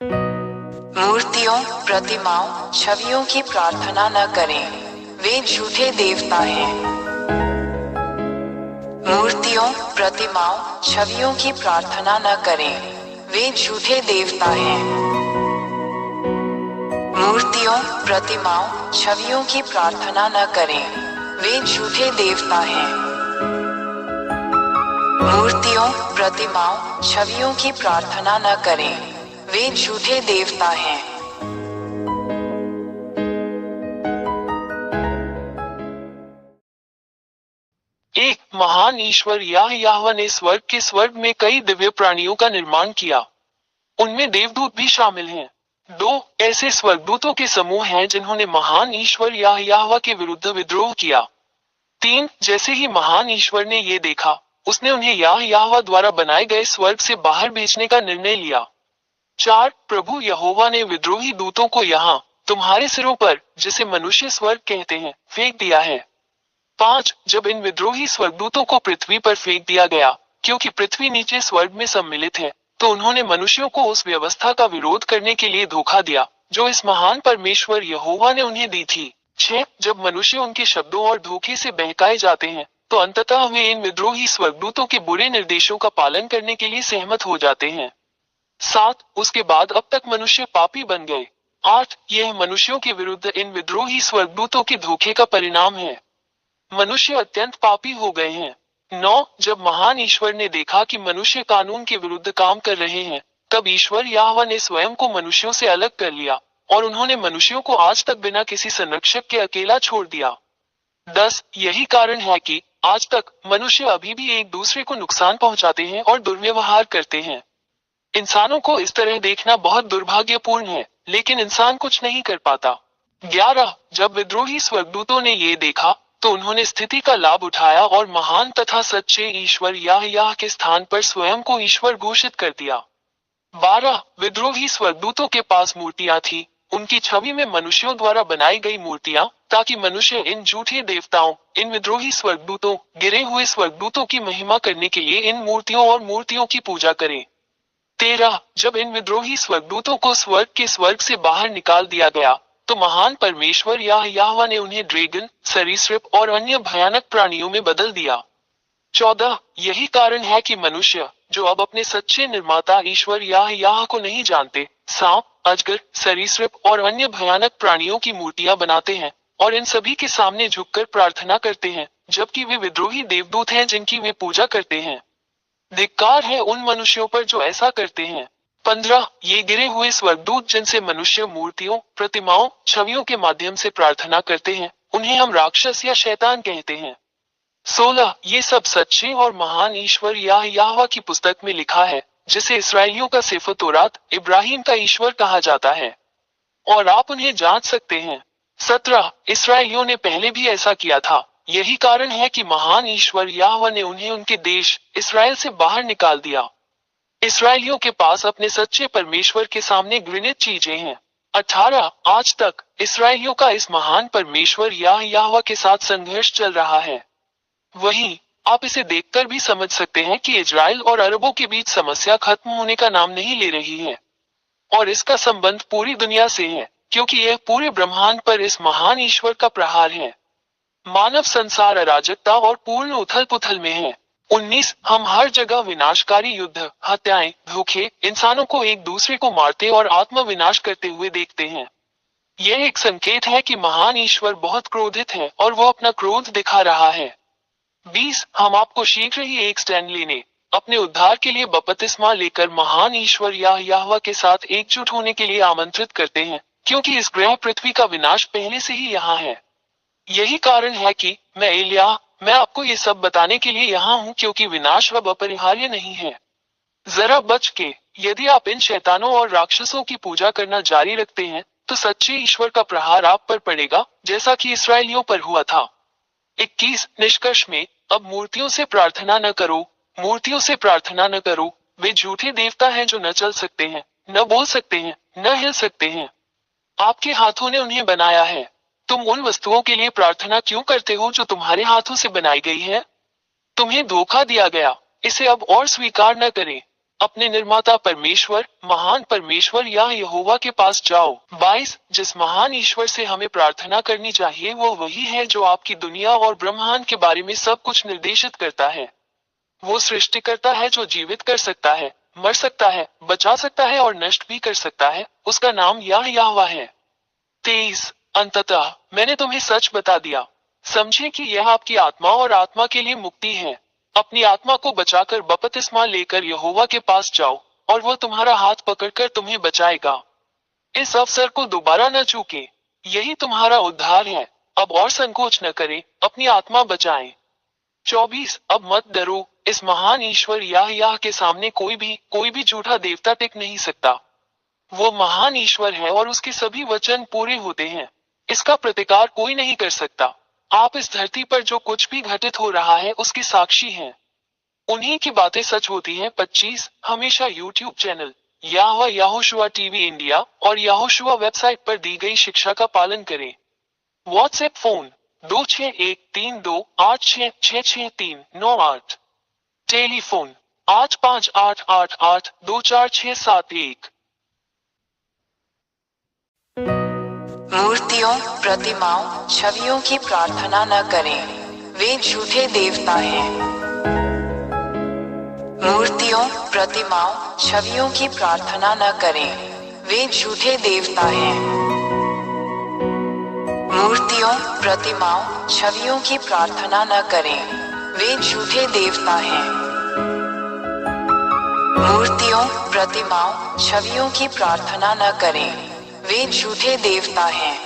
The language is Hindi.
मूर्तियों, प्रतिमाओं, छवियों की प्रार्थना न करें, वे झूठे देवता हैं। मूर्तियों, प्रतिमाओं, छवियों की प्रार्थना न करें, वे झूठे देवता हैं। मूर्तियों, प्रतिमाओं, छवियों की प्रार्थना न करें, वे झूठे देवता हैं। मूर्तियों, प्रतिमाओं, छवियों की प्रार्थना न करें, वे झूठे देवता हैं। एक महान ईश्वर याहवा ने स्वर्ग के स्वर्ग में कई दिव्य प्राणियों का निर्माण किया। उनमें देवदूत भी शामिल हैं। दो ऐसे स्वर्गदूतों के समूह हैं जिन्होंने महान ईश्वर याहवा के विरुद्ध विद्रोह किया। तीन जैसे ही महान ईश्वर ने ये देखा, उसने उन्हें याहवा द्वारा बनाए गए स्वर्ग से बाहर भेजने का निर्णय लिया। चार प्रभु यहोवा ने विद्रोही दूतों को यहाँ तुम्हारे सिरों पर, जिसे मनुष्य स्वर्ग कहते हैं, फेंक दिया है। पांच जब इन विद्रोही स्वर्गदूतों को पृथ्वी पर फेंक दिया गया, क्योंकि पृथ्वी नीचे स्वर्ग में सम्मिलित है, तो उन्होंने मनुष्यों को उस व्यवस्था का विरोध करने के लिए धोखा दिया जो इस महान परमेश्वर यहोवा ने उन्हें दी थी। छह जब मनुष्य उनके शब्दों और धोखे से बहकाए जाते हैं, तो अंततः वे इन विद्रोही स्वर्गदूतों के बुरे निर्देशों का पालन करने के लिए सहमत हो जाते हैं। सात उसके बाद अब तक मनुष्य पापी बन गए। आठ यह मनुष्यों के विरुद्ध इन विद्रोही स्वर्गदूतों के धोखे का परिणाम है। मनुष्य अत्यंत पापी हो गए हैं। नौ जब महान ईश्वर ने देखा कि मनुष्य कानून के विरुद्ध काम कर रहे हैं, तब ईश्वर याहवा ने स्वयं को मनुष्यों से अलग कर लिया और उन्होंने मनुष्यों को आज तक बिना किसी संरक्षक के अकेला छोड़ दिया। 10 यही कारण है कि आज तक मनुष्य अभी भी एक दूसरे को नुकसान पहुंचाते हैं और दुर्व्यवहार करते हैं। इंसानों को इस तरह देखना बहुत दुर्भाग्यपूर्ण है, लेकिन इंसान कुछ नहीं कर पाता। 11 जब विद्रोही स्वर्गदूतों ने ये देखा, तो उन्होंने स्थिति का लाभ उठाया और महान तथा सच्चे ईश्वर याह के स्थान पर स्वयं को ईश्वर घोषित कर दिया। 12 विद्रोही स्वर्गदूतों के पास मूर्तियां थी, उनकी छवि में मनुष्यों द्वारा बनाई गई मूर्तियां, ताकि मनुष्य इन झूठे देवताओं, इन विद्रोही स्वर्गदूतों, गिरे हुए स्वर्गदूतों की महिमा करने के लिए इन मूर्तियों और मूर्तियों की पूजा करें। 13 जब इन विद्रोही स्वर्गदूतों को स्वर्ग के स्वर्ग से बाहर निकाल दिया गया, तो महान परमेश्वर याहवा ने उन्हें ड्रैगन, सरीसृप और अन्य भयानक प्राणियों में बदल दिया। 14 यही कारण है कि मनुष्य, जो अब अपने सच्चे निर्माता ईश्वर याह को नहीं जानते, सांप, अजगर, सरीसृप और अन्य भयानक प्राणियों की मूर्तियां बनाते हैं और इन सभी के सामने झुककर प्रार्थना करते हैं, जबकि वे विद्रोही देवदूत हैं जिनकी वे पूजा करते हैं। धिक्कार है उन मनुष्यों पर जो ऐसा करते हैं। 15 ये गिरे हुए स्वर्गदूत जिनसे मनुष्य मूर्तियों, प्रतिमाओं, छवियों के माध्यम से प्रार्थना करते हैं, उन्हें हम राक्षस या शैतान कहते हैं। 16 ये सब सच्चे और महान ईश्वर याहवा की पुस्तक में लिखा है, जिसे इसराइलियों का सेफर तौरात, इब्राहिम का ईश्वर कहा जाता है, और आप उन्हें जांच सकते हैं। 17 इसराइलियों ने पहले भी ऐसा किया था, यही कारण है कि महान ईश्वर याहवा ने उन्हें उनके देश इसराइल से बाहर निकाल दिया। इसराइलियों के पास अपने सच्चे परमेश्वर के सामने घृणित चीजें हैं। 18 आज तक इसराइलियों का इस महान परमेश्वर याहवा के साथ संघर्ष चल रहा है। वहीं आप इसे देखकर भी समझ सकते हैं कि इजराइल और अरबों के बीच समस्या खत्म होने का नाम नहीं ले रही है, और इसका संबंध पूरी दुनिया से है, क्योंकि यह पूरे ब्रह्मांड पर इस महान ईश्वर का प्रहार है। मानव संसार अराजकता और पूर्ण उथल पुथल में है। 19 हम हर जगह विनाशकारी युद्ध, हत्याएं, धोखे, इंसानों को एक दूसरे को मारते और आत्म विनाश करते हुए देखते हैं। यह एक संकेत है कि महान ईश्वर बहुत क्रोधित है और वो अपना क्रोध दिखा रहा है। 20 हम आपको शीघ्र ही एक स्टैंड लेने, अपने उद्धार के लिए बपतिस्मा लेकर महान ईश्वर याहवा के साथ एकजुट होने के लिए आमंत्रित करते हैं, क्योंकि इस ग्रह पृथ्वी का विनाश पहले से ही यहाँ है। यही कारण है कि मैं आपको ये सब बताने के लिए यहाँ हूँ, क्योंकि विनाश अब अपरिहार्य नहीं है। जरा बच के, यदि आप इन शैतानों और राक्षसों की पूजा करना जारी रखते हैं, तो सच्चे ईश्वर का प्रहार आप पर पड़ेगा, जैसा कि इसराइलियों पर हुआ था। 21 निष्कर्ष में, अब मूर्तियों से प्रार्थना न करो, मूर्तियों से प्रार्थना न करो, वे झूठे देवता हैं जो न चल सकते हैं, न बोल सकते हैं, न हिल सकते हैं। आपके हाथों ने उन्हें बनाया है। तुम उन वस्तुओं के लिए प्रार्थना क्यों करते हो जो तुम्हारे हाथों से बनाई गई है? तुम्हें धोखा दिया गया, इसे अब और स्वीकार न करें। अपने निर्माता परमेश्वर, महान परमेश्वर या यहोवा के पास जाओ। 22 जिस महान ईश्वर से हमें प्रार्थना करनी चाहिए वो वही है जो आपकी दुनिया और ब्रह्मांड के बारे में सब कुछ निर्देशित करता है। वो सृष्टिकर्ता है जो जीवित कर सकता है, मर सकता है, बचा सकता है और नष्ट भी कर सकता है। उसका नाम यहोवा है। 23 अंततः मैंने तुम्हें सच बता दिया। समझे कि यह आपकी आत्मा और आत्मा के लिए मुक्ति है। अपनी आत्मा को बचाकर बपतिस्मा लेकर यहोवा के पास जाओ और वह तुम्हारा हाथ पकड़कर तुम्हें बचाएगा। इस अवसर को दोबारा न चूके। यही तुम्हारा उद्धार है। अब और संकोच न करें, अपनी आत्मा बचाएं। 24 अब मत डरो। इस महान ईश्वर याह के सामने कोई भी झूठा देवता टिक नहीं सकता। वो महान ईश्वर है और उसके सभी वचन पूरे होते हैं। इसका प्रतिकार कोई नहीं कर सकता। आप इस धरती पर जो कुछ भी घटित हो रहा है उसकी साक्षी हैं। उन्हीं की बातें सच होती हैं। 25 हमेशा YouTube channel Yehoshua TV India और यहोशुआ वेबसाइट पर दी गई शिक्षा का पालन करें। WhatsApp phone 261328666398। टेलीफोन 8588824671। मूर्तियों, प्रतिमाओं, छवियों की प्रार्थना न करें, वे झूठे देवता हैं। मूर्तियों, प्रतिमाओं, छवियों की प्रार्थना न करें, वे झूठे देवता हैं। मूर्तियों, प्रतिमाओं, छवियों की प्रार्थना न करें, वे झूठे देवता हैं। मूर्तियों, प्रतिमाओं, छवियों की प्रार्थना न करें, वे झूठे देवता हैं।